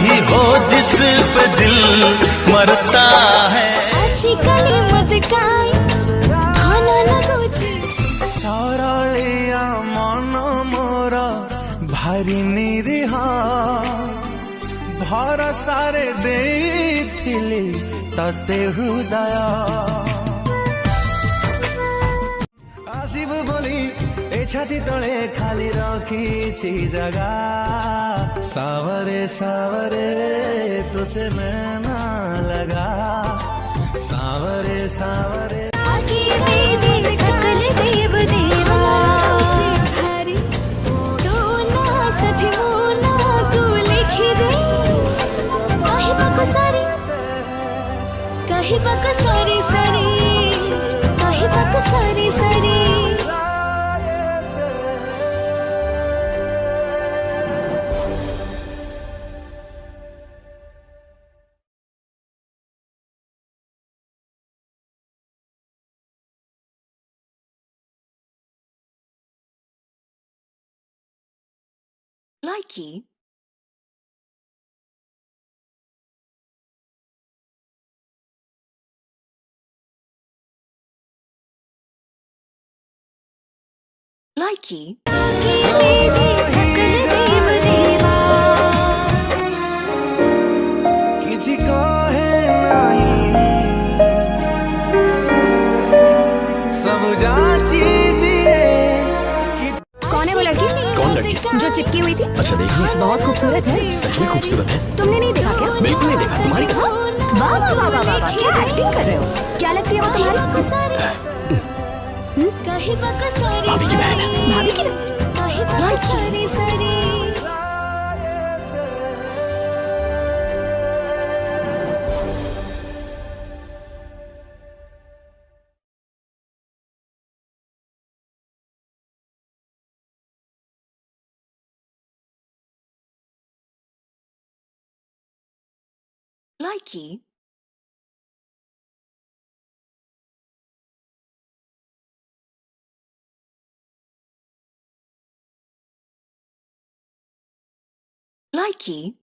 ही हो जिस पे दिल मरता है। अच्छी कली मत काई खाना लगुची सरलिया मन मोर भारी निरीह भरसारे देइथिली तते हृदय। आसिब बोली ए छाती तले खाली रखी जगह सावरे सावरे तुसे नैना लगा सावरे सावरे। सकल देव देवा भारी तो ना सधी ना तू लिखी दे कही बक सारी सारी कही बक सारी सारी। Likey Likey किसी को है नहीं सब जांची दिए। कौन है वो लड़की? कौन लड़की? जो चिपकी हुई थी। अच्छा देखिए, बहुत खूबसूरत है। सच में खूबसूरत है। तुमने नहीं देखा क्या? बिल्कुल नहीं देखा, तुम्हारी कसम। वाह वाह वाह वाह वाह, क्या एक्टिंग कर रहे हो? क्या लगती है वो तुम्हारी? भाभी की बहन है। भाभी की Likey Likey